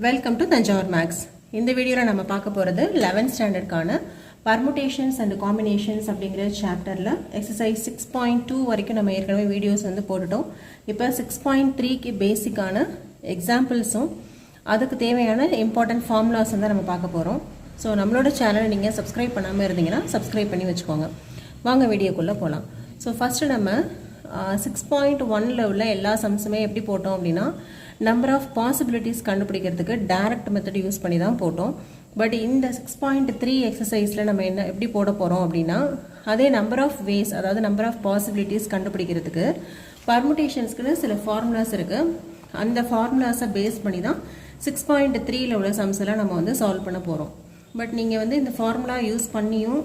Welcome to Thanjavur maths. இந்த வீடியோவில் நம்ம பார்க்க போகிறது 11th ஸ்டாண்டர்டுக்கான பர்முடேஷன்ஸ் அண்ட் காம்பினேஷன்ஸ் அப்படிங்கிற சாப்டரில் எக்ஸசைஸ் 6.2 வரைக்கும் நம்ம ஏற்கனவே வீடியோஸ் வந்து போட்டுட்டோம். இப்போ 6.3க்கு பேசிக்கான எக்ஸாம்பிள்ஸும் அதுக்கு தேவையான இம்பார்ட்டன்ட் ஃபார்முலாஸ் தான் நம்ம பார்க்க போகிறோம். ஸோ நம்மளோட சேனலை நீங்கள் சப்ஸ்கிரைப் பண்ணாமல் இருந்தீங்கன்னா சப்ஸ்கிரைப் பண்ணி வச்சுக்கோங்க. வாங்க வீடியோக்குள்ளே போகலாம். ஸோ ஃபஸ்ட்டு நம்ம 6.1ல் உள்ள எல்லா சம்ஸுமே எப்படி போட்டோம் அப்படின்னா நம்பர் ஆஃப் பாசிபிலிட்டிஸ் கண்டுபிடிக்கிறதுக்கு டைரக்ட் மெத்தட் யூஸ் பண்ணி தான் போட்டோம். பட் இந்த 6.3 எக்ஸசைஸில் நம்ம எப்படி போட போகிறோம் அப்படின்னா அதே நம்பர் ஆஃப் வேஸ், அதாவது நம்பர் ஆஃப் பாசிபிலிட்டிஸ் கண்டுபிடிக்கிறதுக்கு பர்முடேஷன்ஸ்க்கு சில ஃபார்முலாஸ் இருக்குது. அந்த ஃபார்முலாஸை பேஸ் பண்ணி தான் 6.3ல் உள்ள சம்ஸ் எல்லாம் நம்ம வந்து சால்வ் பண்ண போகிறோம். பட் நீங்கள் வந்து இந்த ஃபார்முலா யூஸ் பண்ணியும்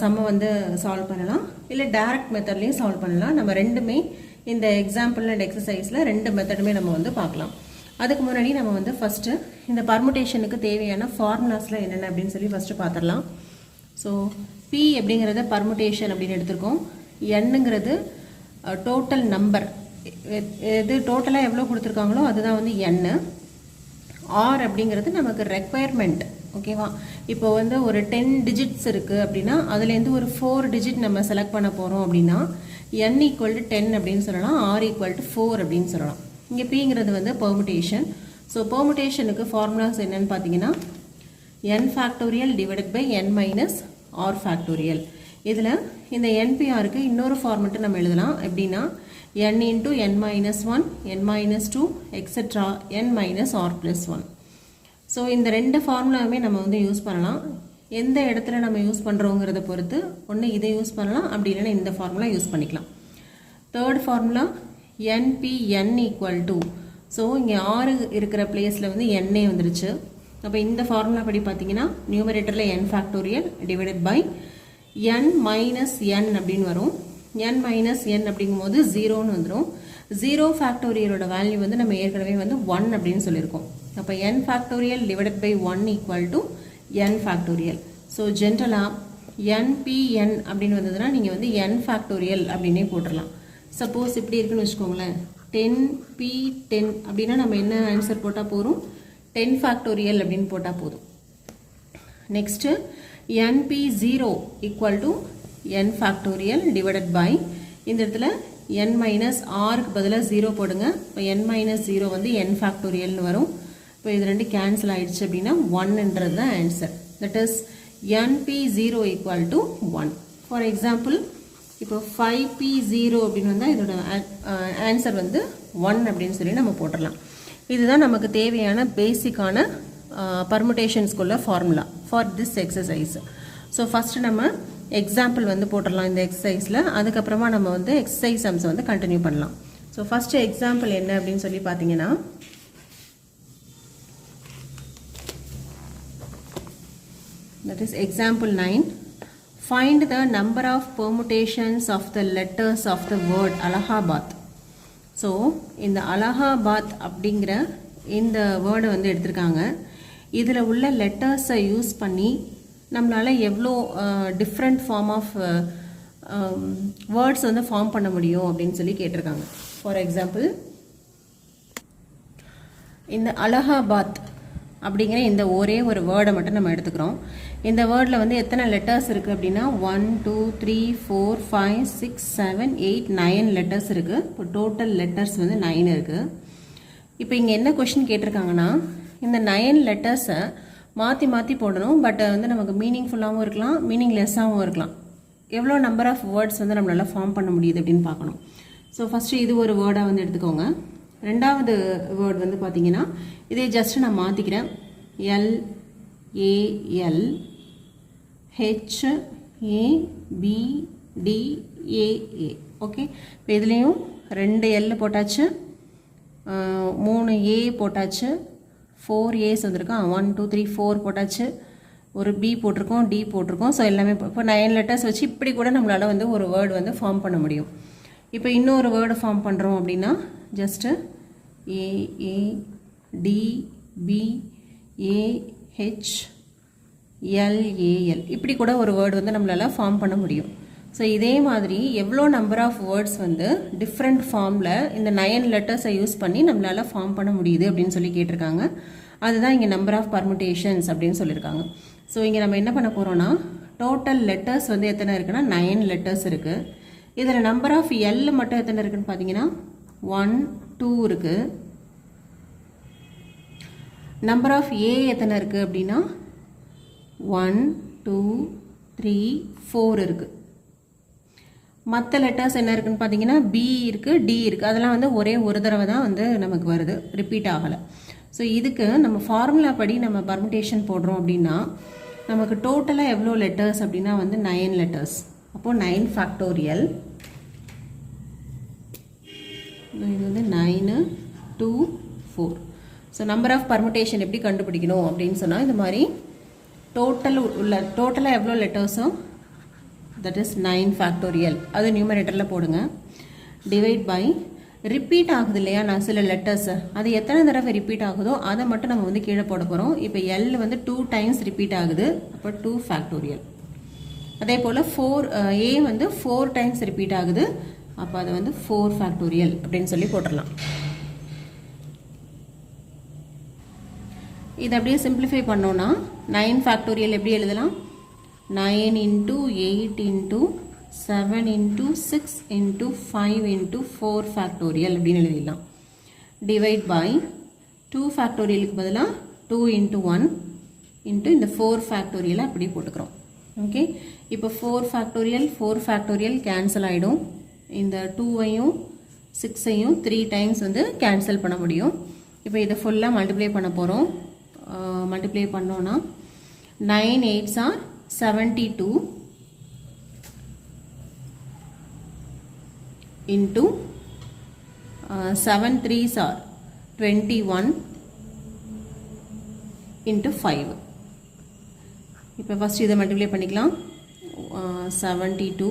சம்மை வந்து சால்வ் பண்ணலாம், இல்லை டைரக்ட் மெத்தட்லேயும் சால்வ் பண்ணலாம். நம்ம ரெண்டுமே இந்த எக்ஸாம்பிள் அண்ட் எக்ஸசைஸில் ரெண்டு மெத்தடுமே நம்ம வந்து பார்க்கலாம். அதுக்கு முன்னாடி நம்ம வந்து ஃபஸ்ட்டு இந்த பர்முடேஷனுக்கு தேவையான ஃபார்முலாஸில் என்னென்ன அப்படின்னு சொல்லி ஃபஸ்ட்டு பார்த்துடலாம். ஸோ பி அப்படிங்கிறத பர்முடேஷன் அப்படின்னு எடுத்திருக்கோம். என்னங்கிறது டோட்டல் நம்பர், இது டோட்டலாக எவ்வளோ கொடுத்துருக்காங்களோ அதுதான் வந்து என். ஆர் அப்படிங்கிறது நமக்கு ரெக்வயர்மெண்ட், ஓகேவா? இப்போ வந்து ஒரு 10 டிஜிட்ஸ் இருக்குது அப்படின்னா அதுலேருந்து ஒரு 4 டிஜிட் நம்ம செலக்ட் பண்ண போகிறோம் அப்படின்னா n = 10 அப்படின்னு சொல்லலாம், r = 4 அப்படின்னு சொல்லலாம். இங்கே பிங்கிறது வந்து பெர்முடேஷன். ஸோ பெர்முடேஷனுக்கு ஃபார்முலாஸ் என்னன்னு பார்த்தீங்கன்னா n factorial divided by n minus r factorial. இதில் இந்த NPRக்கு இன்னொரு ஃபார்மெட்டு நம்ம எழுதலாம். எப்படின்னா n × n - 1, n - 2 etcetera n - r + 1. So இந்த ரெண்டு ஃபார்முலாவுமே நம்ம வந்து யூஸ் பண்ணலாம். எந்த இடத்துல நம்ம யூஸ் பண்ணுறோங்கிறத பொறுத்து ஒன்று இதை யூஸ் பண்ணலாம், அப்படி இல்லைன்னா இந்த ஃபார்முலா யூஸ் பண்ணிக்கலாம். தேர்ட் ஃபார்முலா NPN = ஸோ இங்கே 6 இருக்கிற பிளேஸில் வந்து எண்ணே வந்துருச்சு. அப்போ இந்த ஃபார்முலா படி பார்த்தீங்கன்னா நியூமரேட்டரில் n factorial divided by n minus n அப்படின்னு வரும். n மைனஸ் n அப்படிங்கும்போது 0ன்னு வந்துடும். 0 ஃபேக்டோரியலோட வேல்யூ வந்து நம்ம ஏற்கனவே வந்து 1 அப்படின்னு சொல்லியிருக்கோம். அப்போ n factorial divided by 1 = n factorial. So ஜென்ரலாக NPN அப்படின்னு வந்ததுன்னா நீங்கள் வந்து n ஃபேக்டோரியல் அப்படின்னே போட்டுடலாம். சப்போஸ் இப்படி இருக்குன்னு வச்சுக்கோங்களேன், 10P10 அப்படின்னா நம்ம என்ன ஆன்சர் போட்டால் போதும், 10 ஃபேக்டோரியல் அப்படின்னு போட்டால் போதும். Next NP0 = n factorial divided by இந்த இடத்துல n மைனஸ் ஆருக்கு பதிலாக 0 போடுங்க. இப்போ n மைனஸ் 0 வந்து n ஃபேக்டோரியல்னு வரும். இப்போ இது ரெண்டு கேன்சல் ஆகிடுச்சு அப்படின்னா 1ன்றது தான் answer. That is NP0 = 1. For example இப்போ 5P0 அப்படின்னு வந்தால் இதோட ஆன்சர் வந்து 1 அப்படின்னு சொல்லி நம்ம போட்டுடலாம். இதுதான் நமக்கு தேவையான பேசிக்கான பர்முடேஷன்ஸ்குள்ள formula for this exercise. So first நம்ம எக்ஸாம்பிள் வந்து போட்டுடலாம் இந்த எக்ஸசைஸில். அதுக்கப்புறமா நம்ம வந்து எக்ஸசைஸ் சம்ஸ் வந்து கண்டினியூ பண்ணலாம். ஸோ ஃபஸ்ட்டு எக்ஸாம்பிள் என்ன அப்படின்னு சொல்லி பார்த்தீங்கன்னா that is example 9. Find the number of permutations of the letters of the word Allahabad. So இந்த அலகாபாத் அப்படிங்கிற இந்த வேர்டை வந்து எடுத்திருக்காங்க. இதில் உள்ள லெட்டர்ஸை யூஸ் பண்ணி நம்மளால் எவ்வளோ டிஃப்ரெண்ட் ஃபார்ம் ஆஃப் வேர்ட்ஸ் வந்து ஃபார்ம் பண்ண முடியும் அப்படின்னு சொல்லி கேட்டிருக்காங்க. ஃபார் எக்ஸாம்பிள் இந்த அலகாபாத் அப்படிங்கிற இந்த ஒரே ஒரு வேர்டை மட்டும் நம்ம எடுத்துக்கிறோம். இந்த வேர்டில் வந்து எத்தனை லெட்டர்ஸ் இருக்குது அப்படின்னா 1 2 3 4 5 6 7 8 9 லெட்டர்ஸ் இருக்குது. இப்போ டோட்டல் லெட்டர்ஸ் வந்து 9 இருக்குது. இப்போ இங்கே என்ன கொஷின் கேட்டிருக்காங்கன்னா இந்த 9 லெட்டர்ஸை மாற்றி மாற்றி போடணும். பட் வந்து நமக்கு மீனிங்ஃபுல்லாகவும் இருக்கலாம், மீனிங்லெஸ்ஸாகவும் இருக்கலாம். எவ்வளோ நம்பர் ஆஃப் வேர்ட்ஸ் வந்து நம்மளால் ஃபார்ம் பண்ண முடியுது அப்படின்னு பார்க்கணும். ஸோ ஃபஸ்ட்டு இது ஒரு வேர்டாக வந்து எடுத்துக்கோங்க. ரெண்டாவது வேர்டு வந்து பார்த்தீங்கன்னா இதே ஜஸ்ட்டு நான் மாற்றிக்கிறேன். LAL HABDAA. ஓகே, இப்போ இதுலேயும் 2 L போட்டாச்சு, 3 A போட்டாச்சு, 4 A's வந்துருக்கோம். 1 2 3 4 போட்டாச்சு, ஒரு B போட்டிருக்கோம், D போட்டிருக்கோம். ஸோ எல்லாமே இப்போ 9 லெட்டர்ஸ் வச்சு இப்படி கூட நம்மளால் வந்து ஒரு வேர்டு வந்து ஃபார்ம் பண்ண முடியும். இப்போ இன்னொரு வேர்டு ஃபார்ம் பண்ணுறோம் அப்படின்னா ஜஸ்ட்டு AADBAHLAL இப்படி கூட ஒரு வேர்டு வந்து நம்மளால் ஃபார்ம் பண்ண முடியும். ஸோ இதே மாதிரி எவ்வளோ நம்பர் ஆஃப் வேர்ட்ஸ் வந்து டிஃப்ரெண்ட் ஃபார்மில் இந்த 9 லெட்டர்ஸை யூஸ் பண்ணி நம்மளால் ஃபார்ம் பண்ண முடியுது அப்படின்னு சொல்லி கேட்டிருக்காங்க. அதுதான் இங்கே நம்பர் ஆஃப் பர்முடேஷன்ஸ் அப்படின்னு சொல்லியிருக்காங்க. ஸோ இங்கே நம்ம என்ன பண்ண போகிறோம்னா டோட்டல் லெட்டர்ஸ் வந்து எத்தனை இருக்குன்னா 9 லெட்டர்ஸ் இருக்குது. இதில் நம்பர் ஆஃப் எல் மட்டும் எத்தனை இருக்குன்னு பார்த்தீங்கன்னா 1 2 இருக்குது. நம்பர் ஆஃப் ஏ எத்தனை இருக்குது அப்படின்னா 1 2 3 4 இருக்குது. மற்ற லெட்டர்ஸ் என்ன இருக்குன்னு பார்த்தீங்கன்னா பி இருக்குது, டி இருக்குது. அதெல்லாம் வந்து ஒரே ஒரு தடவை தான் வந்து நமக்கு வருது, ரிப்பீட் ஆகலை. ஸோ இதுக்கு நம்ம ஃபார்முலா படி நம்ம பர்முடேஷன் போடுறோம் அப்படின்னா நமக்கு டோட்டலாக எவ்வளோ லெட்டர்ஸ் அப்படின்னா வந்து 9 லெட்டர்ஸ். அப்போது 9 ஃபேக்டோரியல், இது வந்து 9 2 4. ஸோ நம்பர் ஆஃப் பர்முடேஷன் எப்படி கண்டுபிடிக்கணும் அப்படின்னு சொன்னால் இந்த மாதிரி டோட்டலாக எவ்வளோ லெட்டர்ஸோ that is 9 factorial அது நியூமரேட்டரில் போடுங்க. டிவைட் பை ரிப்பீட் ஆகுது இல்லையா நான் சில லெட்டர்ஸ், அது எத்தனை தடவை ரிப்பீட் ஆகுதோ அதை மட்டும் நம்ம வந்து கீழே போட போகிறோம். இப்போ எல் வந்து 2 டைம்ஸ் ரிப்பீட் ஆகுது, அப்போ 2 ஃபேக்டோரியல். அதே போல் ஏ வந்து 4 டைம்ஸ் ரிப்பீட் ஆகுது, அப்போ அது வந்து 4 ஃபேக்டோரியல் அப்படின்னு சொல்லி போட்டுடலாம். இது அப்படியே சிம்பிளிஃபை பண்ணோன்னா 9 ஃபேக்டோரியல் எப்படி எழுதலாம்? 9 into 8 into 7 into 6 into 5 into 4 factorial அப்படின்னு எழுதிடலாம். டிவைட் பை 2 ஃபேக்டோரியலுக்கு பதிலாக 2 into 1 into இந்த 4 ஃபேக்டோரியலை அப்படி போட்டுக்கிறோம். ஓகே, இப்போ 4 ஃபேக்டோரியல் கேன்சல் ஆகிடும். இந்த 2ஐயும் 6ஐயும் 3 டைம்ஸ் வந்து கேன்சல் பண்ண முடியும். இப்போ இதை ஃபுல்லாக மல்டிப்ளை பண்ண போகிறோம். மல்டிப்ளை பண்ணோன்னா 9 8s are 72 into 7 3s are 21 into 5. இப்போ ஃபர்ஸ்ட் இதை மல்டிப்ளை பண்ணிக்கலாம். 72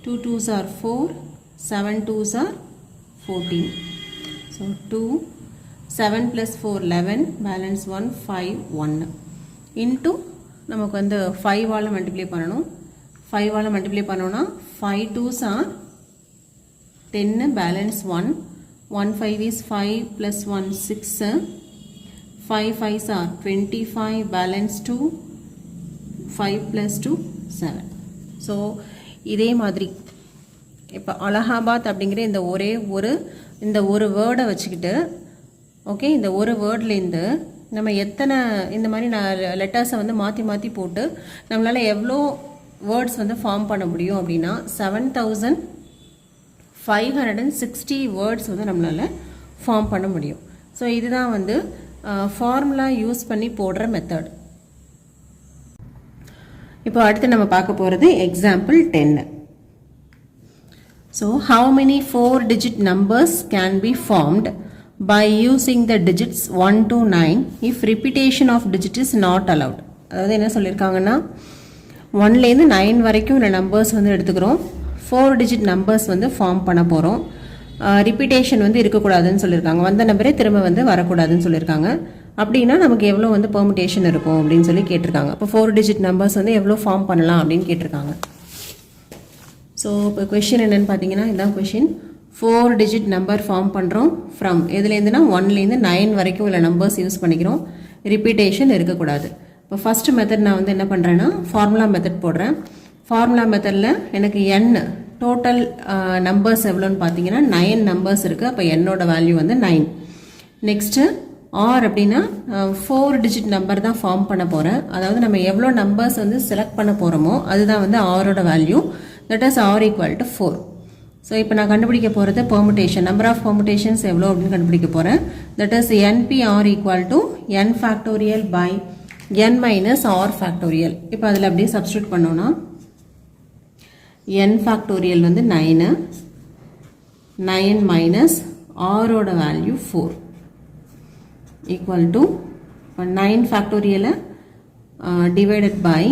2 2s are 4, 7 2s are 14. So 2 7 plus 4 11, balance 1 5 1 into நமக்கு வந்து 5ஆல் மல்டிப்ளை பண்ணணும். 5ஆல் மல்டிப்ளை பண்ணோன்னா 5 2s are 10, balance 1 1 5 is 5 plus 1 6, 5 5s are 25, balance 2 5 plus 2 7. So இதே மாதிரி இப்போ அலகாபாத் அப்படிங்கிற இந்த ஒரு வேர்டை வச்சுக்கிட்டு ஓகே, இந்த ஒரு வேர்ட்லேருந்து நம்ம எத்தனை இந்த மாதிரி லெட்டர்ஸை வந்து மாற்றி போட்டு நம்மளால் எவ்வளோ வேர்ட்ஸ் வந்து ஃபார்ம் பண்ண முடியும் அப்படின்னா 7560 வேர்ட்ஸ் வந்து நம்மளால் ஃபார்ம் பண்ண முடியும். ஸோ இதுதான் வந்து ஃபார்முலா யூஸ் பண்ணி போடுற மெத்தட். இப்போ அடுத்து நம்ம பார்க்க போகிறது example 10. So how many 4-digit numbers can be formed by using the digits 1 to 9 if repetition of digit is not allowed? அதாவது என்ன சொல்லியிருக்காங்கன்னா 1லேருந்து 9 வரைக்கும் உள்ள நம்பர்ஸ் வந்து எடுத்துக்கிறோம். 4-digit நம்பர்ஸ் வந்து ஃபார்ம் பண்ண போகிறோம். ரிப்பீட்டேஷன் வந்து இருக்கக்கூடாதுன்னு சொல்லியிருக்காங்க. வந்த நம்பரே திரும்ப வந்து வரக்கூடாதுன்னு சொல்லியிருக்காங்க. அப்படின்னா நமக்கு எவ்வளோ வந்து பெர்முடேஷன் இருக்கும் அப்படின்னு சொல்லி கேட்டிருக்காங்க. அப்போ 4-digit நம்பர்ஸ் வந்து எவ்வளோ ஃபார்ம் பண்ணலாம் அப்படின்னு கேட்டிருக்காங்க. ஸோ இப்போ கொஷின் என்னென்னு பார்த்தீங்கன்னா இதுதான் கொஷின். 4-digit நம்பர் ஃபார்ம் பண்ணுறோம் ஃப்ரம் எதுலேருந்துனா 1லேருந்து 9 வரைக்கும் உள்ள நம்பர்ஸ் யூஸ் பண்ணிக்கிறோம். ரிப்பீட்டேஷன் இருக்கக்கூடாது. இப்போ ஃபஸ்ட்டு மெத்தட் நான் வந்து என்ன பண்ணுறேன்னா ஃபார்முலா மெத்தட் போடுறேன். ஃபார்முலா மெத்தடில் எனக்கு n டோட்டல் நம்பர்ஸ் எவ்வளோன்னு பார்த்தீங்கன்னா 9 நம்பர்ஸ் இருக்குது. அப்போ என்னோட வேல்யூ வந்து 9. நெக்ஸ்ட்டு ஆர் அப்படின்னா 4-digit நம்பர் தான் ஃபார்ம் பண்ண போகிறேன். அதாவது நம்ம எவ்வளோ நம்பர்ஸ் வந்து செலக்ட் பண்ண போகிறோமோ அதுதான் வந்து ஆரோட value. That is R equal to 4. So இப்போ நான் கண்டுபிடிக்க போகிறது பெர்முடேஷன், நம்பர் ஆஃப் பெர்முடேஷன்ஸ் எவ்வளோ அப்படின்னு கண்டுபிடிக்க போகிறேன். That is NPR equal to n factorial by n minus R factorial. இப்போ அதில் அப்படியே சப்ஸ்டியூட் பண்ணோன்னா n ஃபேக்டோரியல் வந்து 9 மைனஸ் ஆரோட வேல்யூ 4 ஈக்குவல் டு 9 ஃபேக்டோரியலை டிவைடட் பை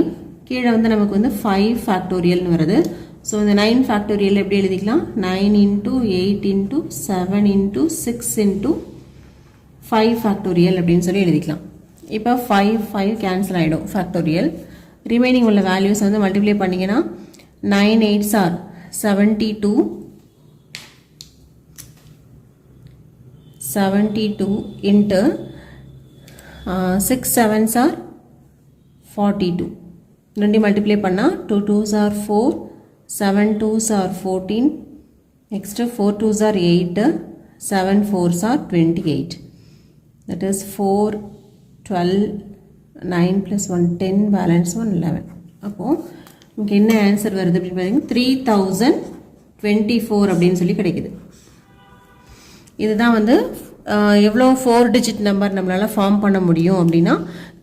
கீழே வந்து நமக்கு வந்து 5 ஃபேக்டோரியல்னு வருது. ஸோ இந்த 9 ஃபேக்டோரியல் எப்படி எழுதிக்கலாம்? 9 into 8 into 7 into 6 into 5 factorial அப்படின்னு சொல்லி எழுதிக்கலாம். இப்போ 5 கேன்சல் ஆகிடும் ஃபேக்டோரியல். ரிமைனிங் உள்ள வேல்யூஸ் வந்து மல்டிப்ளை பண்ணிங்கன்னா 9 8s are 72 into 6 7s are 42. ரெண்டு மல்டிப்ளை பண்ணால் 2 2s are 4, 7 2s are 14, next 4 2s are 8, 7 4s are 28. That is 4, 12, 9 plus 1, 10, balance 1, 11. அப்போது நமக்கு என்ன ஆன்சர் வருது அப்படின்னு பார்த்தீங்கன்னா 3024 அப்படின்னு சொல்லி கிடைக்குது. இதுதான் வந்து எவ்வளோ 4 டிஜிட் நம்பர் நம்மளால் ஃபார்ம் பண்ண முடியும் அப்படின்னா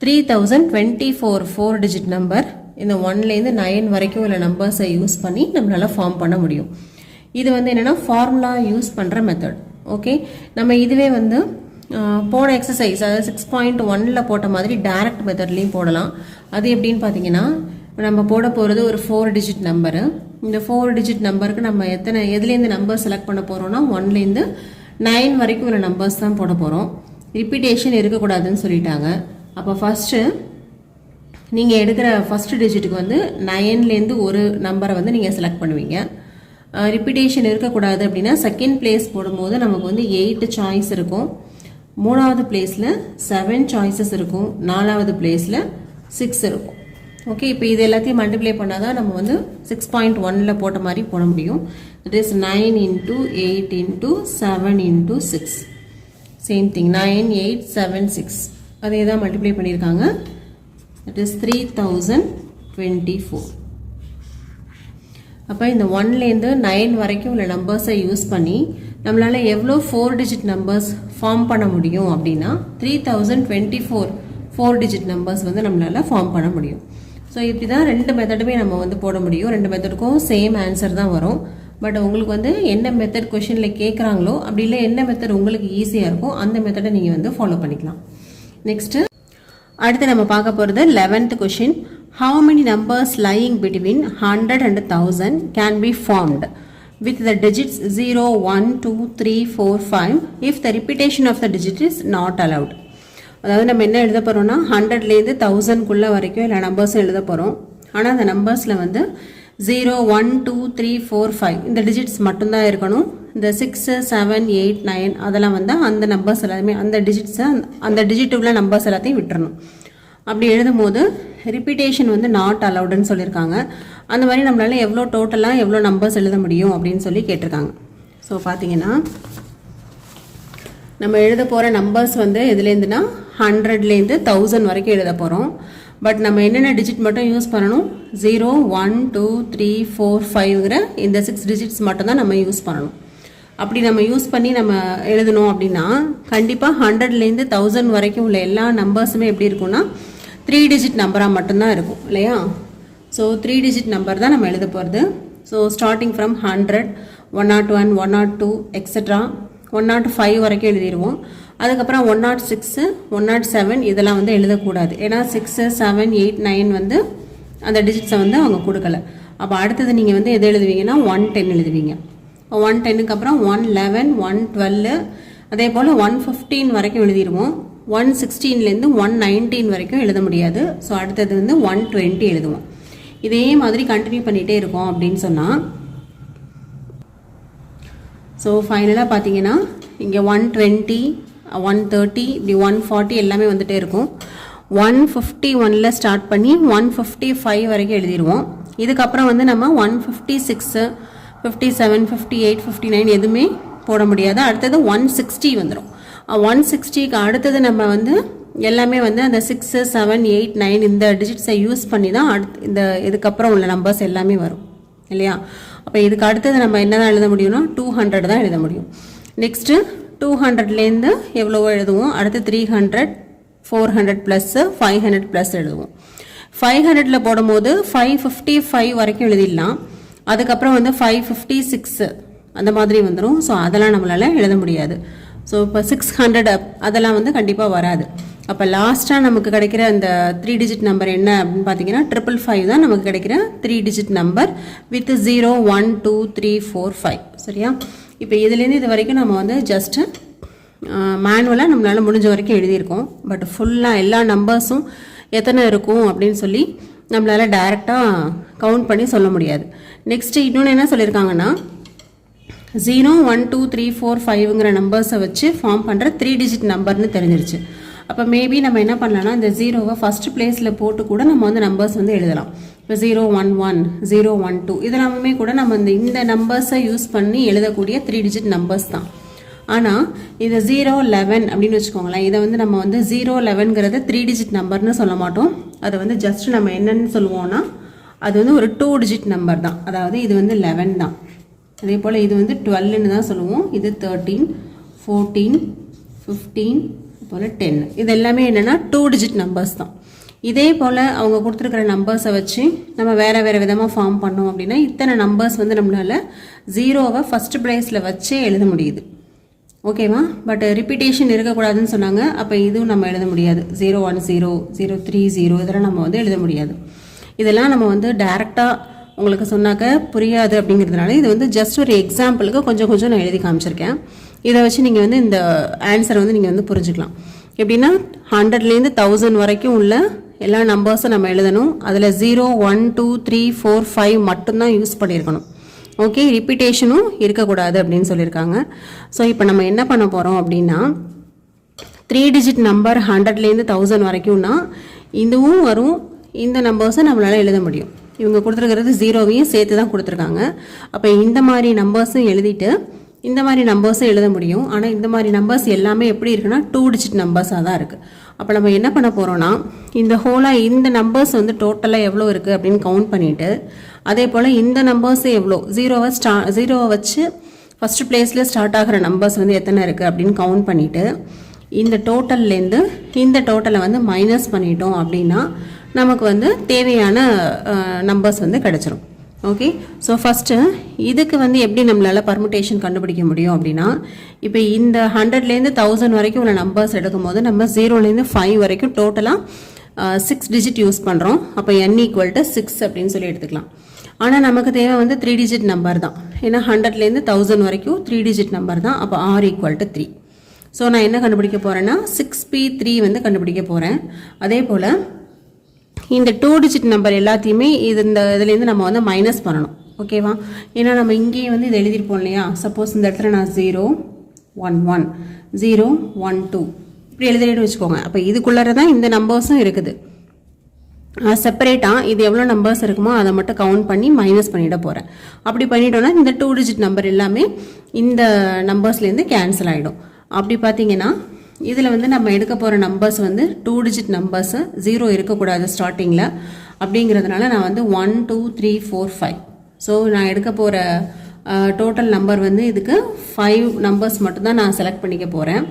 3024 4 டிஜிட் நம்பர் இந்த 1லேருந்து 9 வரைக்கும் உள்ள நம்பர்ஸை யூஸ் பண்ணி நம்மளால் ஃபார்ம் பண்ண முடியும். இது வந்து என்னென்னா ஃபார்முலா யூஸ் பண்ணுற மெத்தட். ஓகே, நம்ம இதுவே வந்து போன எக்ஸசைஸ் அதாவது 6.1ல் போட்ட மாதிரி டைரக்ட் மெத்தட்லேயும் போடலாம். அது எப்படின்னு பார்த்தீங்கன்னா நம்ம போட போகிறது ஒரு 4 டிஜிட் நம்பரு. இந்த 4 டிஜிட் நம்பருக்கு நம்ம எதுலேருந்து நம்பர் செலக்ட் பண்ண போகிறோம்னா 1லேருந்து 9 வரைக்கும் உள்ள நம்பர்ஸ் தான் போட போகிறோம். ரிப்பீட்டேஷன் இருக்கக்கூடாதுன்னு சொல்லிட்டாங்க. அப்போ ஃபஸ்ட்டு நீங்கள் எடுக்கிற ஃபஸ்ட்டு டிஜிட்டுக்கு வந்து 9லேருந்து ஒரு நம்பரை வந்து நீங்கள் செலக்ட் பண்ணுவீங்க. ரிப்பீட்டேஷன் இருக்கக்கூடாது அப்படின்னா செகண்ட் பிளேஸ் போடும்போது நமக்கு வந்து 8 சாய்ஸ் இருக்கும், 3வது பிளேஸில் 7 சாய்ஸஸ் இருக்கும், 4வது பிளேஸில் 6 இருக்கும். ஓகே, இப்போ இது எல்லாத்தையும் மல்டிப்ளை பண்ணால் தான் நம்ம வந்து 6.1ல் போட்ட மாதிரி போட முடியும். It is 9 into 8 into 7 into 6. Same thing 9 8 7 6 அதே தான் மல்டிப்ளை பண்ணியிருக்காங்க. It is 3024. அப்போ இந்த 1லேருந்து 9 வரைக்கும் உள்ள நம்பர்ஸை யூஸ் பண்ணி நம்மளால் எவ்வளோ 4 டிஜிட் நம்பர்ஸ் ஃபார்ம் பண்ண முடியும் அப்படின்னா 3024 4 டிஜிட் நம்பர்ஸ் வந்து நம்மளால் ஃபார்ம் பண்ண முடியும். ஸோ இப்படி தான் ரெண்டு மெத்தடுமே நம்ம வந்து போட முடியும். ரெண்டு மெத்தடுக்கும் சேம் ஆன்சர் தான் வரும். பட் உங்களுக்கு வந்து என்ன மெத்தட் கொஷனில் கேட்குறாங்களோ அப்படி இல்லை என்ன மெத்தட் உங்களுக்கு ஈஸியாக இருக்கும் அந்த மெத்தடை நீங்கள் வந்து ஃபாலோ பண்ணிக்கலாம். நெக்ஸ்ட்டு அடுத்து நம்ம பார்க்க போகிறது 11th question. How many numbers lying between 100 and 1000 can be formed with the digits 0, 1, 2, 3, 4, 5 if the repetition of the digit is not allowed? அதாவது நம்ம என்ன எழுத போகிறோம்னா 100லேருந்து 1000க்குள்ளே வரைக்கும் எல்லா நம்பர்ஸும் எழுத போகிறோம். ஆனால் அந்த நம்பர்ஸில் வந்து 0, 1, 2, 3, 4, 5 இந்த டிஜிட்ஸ் மட்டும்தான் இருக்கணும். இந்த 6, 7, 8, 9 அதெல்லாம் வந்து அந்த நம்பர்ஸ் எல்லாமே அந்த டிஜிட்ஸை அந்த டிஜிட் உள்ள நம்பர்ஸ் எல்லாத்தையும் விட்டுறணும். அப்படி எழுதும் போது ரிப்பீட்டேஷன் வந்து நாட் அலவுடுன்னு சொல்லியிருக்காங்க. அந்த மாதிரி நம்மளால் எவ்வளோ டோட்டலாக எவ்வளோ நம்பர்ஸ் எழுத முடியும் அப்படின்னு சொல்லி கேட்டிருக்காங்க. ஸோ பார்த்தீங்கன்னா நம்ம எழுத போகிற நம்பர்ஸ் வந்து எதுலேருந்துன்னா 100லேருந்து 1000 வரைக்கும் எழுத போகிறோம். பட் நம்ம என்னென்ன டிஜிட் மட்டும் யூஸ் பண்ணணும் 0, 1, 2, 3, 4, 5ங்கிற இந்த 6 டிஜிட்ஸ் மட்டும் தான் நம்ம யூஸ் பண்ணணும். அப்படி நம்ம யூஸ் பண்ணி நம்ம எழுதணும் அப்படின்னா கண்டிப்பாக 100லேருந்து 1000 வரைக்கும் உள்ள எல்லா நம்பர்ஸுமே எப்படி இருக்கும்னா 3 டிஜிட் நம்பராக மட்டும்தான் இருக்கும் இல்லையா. ஸோ 3 டிஜிட் நம்பர் தான் நம்ம எழுத போகிறது. ஸோ ஸ்டார்டிங் ஃப்ரம் 100, 101, 102 எக்ஸட்ரா 105 வரைக்கும் எழுதிடுவோம். அதுக்கப்புறம் 106, 107 இதெல்லாம் வந்து எழுதக்கூடாது. ஏன்னா 6, 7, 8, 9 வந்து அந்த டிஜிட்ஸை வந்து அவங்க கொடுக்கல. அப்போ அடுத்தது நீங்கள் வந்து எது எழுதுவீங்கன்னா 110 எழுதுவீங்க. 110க்கு அப்புறம் 111, 112 அதே போல் 115 வரைக்கும் எழுதிடுவோம். 116லேருந்து 119 வரைக்கும் எழுத முடியாது. ஸோ அடுத்தது வந்து 120 எழுதுவோம். இதே மாதிரி கண்டினியூ பண்ணிகிட்டே இருக்கோம் அப்படின்னு சொன்னால் ஸோ ஃபைனலாக பார்த்தீங்கன்னா இங்கே 120, 130 இப்படி 140 எல்லாமே வந்துகிட்டே இருக்கும். 151ல் ஸ்டார்ட் பண்ணி 155 வரைக்கும் எழுதிடுவோம். இதுக்கப்புறம் வந்து நம்ம 156, 57, 58, 59 எதுவுமே போட முடியாது. அடுத்தது 160 வந்துடும். 160க்கு அடுத்தது நம்ம வந்து எல்லாமே வந்து அந்த 6, 7, 8, 9 இந்த டிஜிட்ஸை யூஸ் பண்ணி தான் இந்த இதுக்கப்புறம் உள்ள நம்பர்ஸ் எல்லாமே வரும் இல்லையா. அப்போ இதுக்கு அடுத்தது நம்ம என்ன தான் எழுத முடியும்னா 200 தான் எழுத முடியும். நெக்ஸ்ட்டு 200லேருந்து எவ்வளவோ எழுதுவோம். அடுத்து 300, 400 ப்ளஸ் 500 ப்ளஸ் எழுதுவோம். 500ல் போடும்போது 555 வரைக்கும் எழுதிடலாம். அதுக்கப்புறம் வந்து 556 அந்த மாதிரி வந்துடும். ஸோ அதெல்லாம் நம்மளால் எழுத முடியாது. ஸோ இப்போ 600 அதெல்லாம் வந்து கண்டிப்பாக வராது. அப்போ லாஸ்ட்டாக நமக்கு கிடைக்கிற அந்த 3 டிஜிட் நம்பர் என்ன அப்படின்னு பார்த்தீங்கன்னா 555 தான் நமக்கு கிடைக்கிற 3 டிஜிட் நம்பர் வித் 0, 1, 2, 3, 4, 5 சரியா. இப்போ இதுலேருந்து இது வரைக்கும் நம்ம வந்து ஜஸ்ட்டு மேனுவலாக நம்மளால் முடிஞ்ச வரைக்கும் எழுதியிருக்கோம். பட் ஃபுல்லாக எல்லா நம்பர்ஸும் எத்தனை இருக்கும் அப்படின்னு சொல்லி நம்மளால் டைரெக்டாக கவுண்ட் பண்ணி சொல்ல முடியாது. நெக்ஸ்ட்டு இன்னொன்று என்ன சொல்லியிருக்காங்கன்னா 0, 1, 2, 3, 4, 5ங்கிற நம்பர்ஸை வச்சு ஃபார்ம் பண்ணுற 3 டிஜிட் நம்பர்னு தெரிஞ்சிருச்சு. அப்போ மேபி நம்ம என்ன பண்ணலாம்னா இந்த ஜீரோவை ஃபர்ஸ்ட் பிளேஸில் போட்டு கூட நம்ம வந்து நம்பர்ஸ் வந்து எழுதலாம். இப்போ 011 012 இதெல்லாமே கூட நம்ம இந்த நம்பர்ஸை யூஸ் பண்ணி எழுதக்கூடிய 3 டிஜிட் நம்பர்ஸ் தான். ஆனால் இது 011 அப்படின்னு வச்சுக்கோங்களேன். இதை வந்து நம்ம வந்து 011ங்கிறத 3 டிஜிட் நம்பர்னு சொல்ல மாட்டோம். அதை வந்து ஜஸ்ட் நம்ம என்னன்னு சொல்லுவோம்னா அது வந்து ஒரு 2 டிஜிட் நம்பர் தான். அதாவது இது வந்து 11 தான். அதே போல் இது வந்து 12ன்னு தான் சொல்லுவோம். இது 13 14 15 போல் 10 இது எல்லாமே என்னென்னா 2 டிஜிட் நம்பர்ஸ் தான். இதே போல் அவங்க கொடுத்துருக்கிற நம்பர்ஸை வச்சு நம்ம வேறு வேறு விதமாக ஃபார்ம் பண்ணோம் அப்படின்னா இத்தனை நம்பர்ஸ் வந்து நம்மளால் ஜீரோவை ஃபஸ்ட் ப்ளேஸில் வச்சே எழுத முடியுது. ஓகேவா? பட் ரிப்பீட்டேஷன் இருக்கக்கூடாதுன்னு சொன்னாங்க. அப்போ இதுவும் நம்ம எழுத முடியாது. 010 030 இதெல்லாம் நம்ம வந்து எழுத முடியாது. இதெல்லாம் நம்ம வந்து டைரெக்டாக உங்களுக்கு சொன்னாக்க புரியாது அப்படிங்கிறதுனால இது வந்து ஜஸ்ட் ஒரு எக்ஸாம்பிளுக்கு கொஞ்சம் கொஞ்சம் நான் எழுதி காமிச்சிருக்கேன். இதை வச்சு நீங்கள் வந்து இந்த ஆன்சரை வந்து நீங்கள் வந்து புரிஞ்சுக்கலாம். எப்படின்னா 100லேருந்து 1000 வரைக்கும் உள்ள எல்லா நம்பர்ஸும் நம்ம எழுதணும். அதில் 0 1 2 3 4 5 மட்டும்தான் யூஸ் பண்ணியிருக்கணும். ஓகே, ரிப்பீட்டேஷனும் இருக்கக்கூடாது அப்படின்னு சொல்லியிருக்காங்க. ஸோ இப்போ நம்ம என்ன பண்ண போகிறோம் அப்படின்னா 3 டிஜிட் நம்பர் 100லேருந்து 1000 வரைக்கும்னா இதுவும் வரும். இந்த நம்பர்ஸை நம்மளால் எழுத முடியும். இவங்க கொடுத்துருக்கிறது ஜீரோவையும் சேர்த்து தான் கொடுத்துருக்காங்க. அப்போ இந்த மாதிரி நம்பர்ஸும் எழுதிட்டு இந்த மாதிரி நம்பர்ஸும் எழுத முடியும். ஆனால் இந்த மாதிரி நம்பர்ஸ் எல்லாமே எப்படி இருக்குன்னா 2 டிஜிட் நம்பர்ஸாக தான் இருக்குது. அப்போ நம்ம என்ன பண்ண போகிறோன்னா இந்த ஹோலாக இந்த நம்பர்ஸ் வந்து டோட்டலாக எவ்வளோ இருக்குது அப்படின்னு கவுண்ட் பண்ணிவிட்டு அதே போல் இந்த நம்பர்ஸ் எவ்வளோ ஜீரோவை வச்சு ஃபஸ்ட் பிளேஸில் ஸ்டார்ட் ஆகிற நம்பர்ஸ் வந்து எத்தனை இருக்குது அப்படின்னு கவுண்ட் பண்ணிவிட்டு இந்த டோட்டல்லேருந்து இந்த டோட்டலை வந்து மைனஸ் பண்ணிட்டோம் அப்படின்னா நமக்கு வந்து தேவையான நம்பர்ஸ் வந்து கிடச்சிரும். ஓகே, ஸோ ஃபஸ்ட்டு இதுக்கு வந்து எப்படி நம்மளால் பர்முட்டேஷன் கண்டுபிடிக்க முடியும் அப்படின்னா இப்போ இந்த 100லேருந்து 1000 வரைக்கும் உள்ள நம்பர்ஸ் எடுக்கும்போது நம்ம 0லேருந்து 5 வரைக்கும் டோட்டலாக 6 டிஜிட் யூஸ் பண்ணுறோம். அப்போ n = 6 அப்படின்னு சொல்லி எடுத்துக்கலாம். ஆனால் நமக்கு தேவை வந்து 3 டிஜிட் நம்பர் தான். ஏன்னா 100லேருந்து 1000 வரைக்கும் 3 டிஜிட் நம்பர் தான். அப்போ r = 3. ஸோ நான் என்ன கண்டுபிடிக்க போகிறேன்னா 6p3 வந்து கண்டுபிடிக்க போகிறேன். அதே போல் இந்த 2 டிஜிட் நம்பர் எல்லாத்தையுமே இதுலேருந்து நம்ம வந்து மைனஸ் பண்ணணும். ஓகேவா? ஏன்னா நம்ம இங்கேயே வந்து இதை எழுதியிருப்போம் இல்லையா. சப்போஸ் இந்த இடத்துல நான் 011 012 இப்படி எழுதிட்டு வச்சுக்கோங்க. அப்போ இதுக்குள்ளார தான் இந்த நம்பர்ஸும் இருக்குது. செப்பரேட்டாக இது எவ்வளோ நம்பர்ஸ் இருக்குமோ அதை மட்டும் கவுண்ட் பண்ணி மைனஸ் பண்ணிட போகிறேன். அப்படி பண்ணிட்டோன்னா இந்த 2 டிஜிட் நம்பர் எல்லாமே இந்த நம்பர்ஸ்லேருந்து கேன்சல் ஆகிடும். அப்படி பார்த்தீங்கன்னா இதில் வந்து நம்ம எடுக்க போகிற நம்பர்ஸ் வந்து 2 டிஜிட் நம்பர்ஸு, 0 இருக்கக்கூடாது ஸ்டார்டிங்கில். அப்படிங்கிறதுனால நான் வந்து 1 2 3 4 5 ஸோ நான் எடுக்க போகிற டோட்டல் நம்பர் வந்து இதுக்கு 5 நம்பர்ஸ் மட்டும்தான் நான் செலக்ட் பண்ணிக்க போகிறேன்.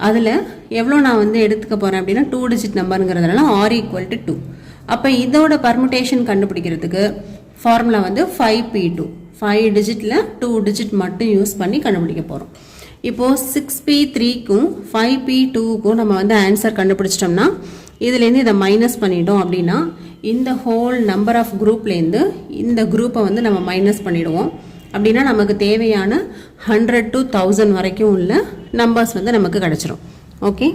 அதில் எவ்வளோ நான் வந்து எடுத்துக்க போகிறேன் அப்படின்னா 2 டிஜிட் நம்பருங்கிறதுனால r = 2. அப்போ இதோட பர்முட்டேஷன் கண்டுபிடிக்கிறதுக்கு ஃபார்முலா வந்து 5p2 5 டிஜிட்டில் 2 டிஜிட் மட்டும் யூஸ் பண்ணி கண்டுபிடிக்க போகிறோம். இப்போது 6p3க்கும் 5p2க்கும் நம்ம வந்து ஆன்சர் கண்டுபிடிச்சிட்டோம்னா இதுலேருந்து இதை மைனஸ் பண்ணிட்டோம் அப்படின்னா இந்த ஹோல் நம்பர் ஆஃப் குரூப்லேருந்து இந்த குரூப்பை வந்து நம்ம மைனஸ் பண்ணிடுவோம். அப்படின்னா நமக்கு தேவையான 100 to 1000 வரைக்கும் உள்ள நம்பர்ஸ் வந்து நமக்கு கிடச்சிரும். ஓகே,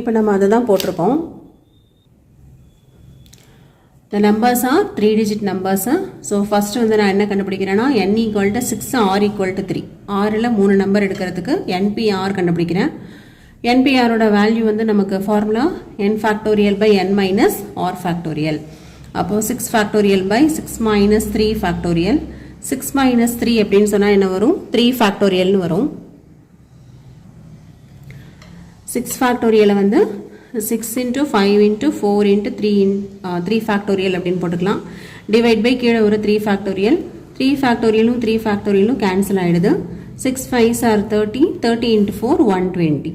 இப்போ நம்ம அதை தான் போட்டிருக்கோம். The numbers are 3 digit numbers. So first வந்து நான் என்ன கண்டுபிடிக்கிறேன்னா n = 6 r = 3. rல 3 நம்பர் எடுக்கிறதுக்கு npr கண்டுபிடிக்கிறேன். npr-ஓட வேல்யூ வந்து நமக்கு formula n factorial by n minus r factorial. அப்போ 6 factorial by 6 minus 3 factorial. 6 minus 3 அப்படின்னு சொன்னால் என்ன வரும்? 3 factorialனு வரும். 6 factorial வந்து 6 into 5 into 4 into 3 factorial அப்படின்னு போட்டுக்கலாம். டிவைட் பை கீழே ஒரு 3 factorial. 3 factorialum 3 factorialum கேன்சல் ஆகிடுது. 6 5s are 30 30 into 4 120.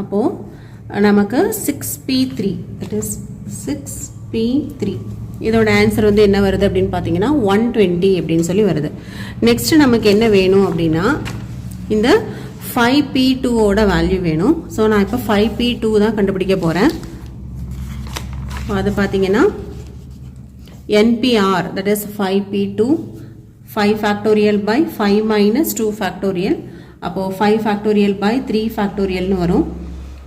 அப்போது நமக்கு 6p3 that is 6p3 இதோட ஆன்சர் வந்து என்ன வருது அப்படின்னு பார்த்தீங்கன்னா 120 அப்படின்னு சொல்லி வருது. நெக்ஸ்ட் நமக்கு என்ன வேணும் அப்படின்னா இந்த 5p2ஓட வேல்யூ வேணும். ஸோ நான் இப்போ 5p2 தான் கண்டுபிடிக்க போகிறேன். அது பார்த்தீங்கன்னா npr that is 5p2 5 factorial by 5 minus 2 factorial. அப்போது 5 factorial by 3 factorialனு வரும்.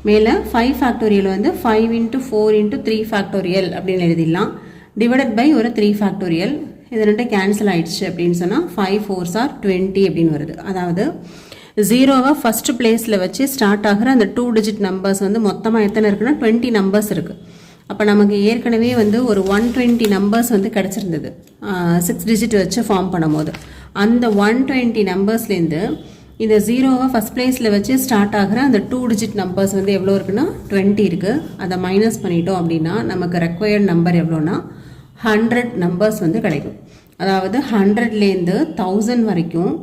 மேலே 5 factorial வந்து 5 into 4 into 3 factorial அப்படின்னு எழுதிடலாம். டிவைடட் பை ஒரு 3 factorial. இது ரெண்டு கேன்சல் ஆயிடுச்சு அப்படின்னு சொன்னால் 5 4s are 20 அப்படின்னு வருது. அதாவது ஜீரோவை ஃபஸ்ட்டு பிளேஸில் வச்சு ஸ்டார்ட் ஆகிற அந்த 2 டிஜிட் நம்பர்ஸ் வந்து மொத்தமாக எத்தனை இருக்குன்னா 20 நம்பர்ஸ் இருக்குது. அப்போ நமக்கு ஏற்கனவே வந்து ஒரு 120 நம்பர்ஸ் வந்து கிடச்சிருந்தது 6 டிஜிட் வச்சு ஃபார்ம் பண்ணும்போது. அந்த 120 நம்பர்ஸ்லேருந்து இந்த ஜீரோவை ஃபஸ்ட் பிளேஸில் வச்சு ஸ்டார்ட் ஆகிற அந்த 2 டிஜிட் நம்பர்ஸ் வந்து எவ்வளோ இருக்குன்னா 20 இருக்குது. அதை மைனஸ் பண்ணிட்டோம் அப்படின்னா நமக்கு ரெக்வயர்ட் நம்பர் எவ்வளோன்னா 100 நம்பர்ஸ் வந்து கிடைக்கும். அதாவது 100லேருந்து 1000 வரைக்கும்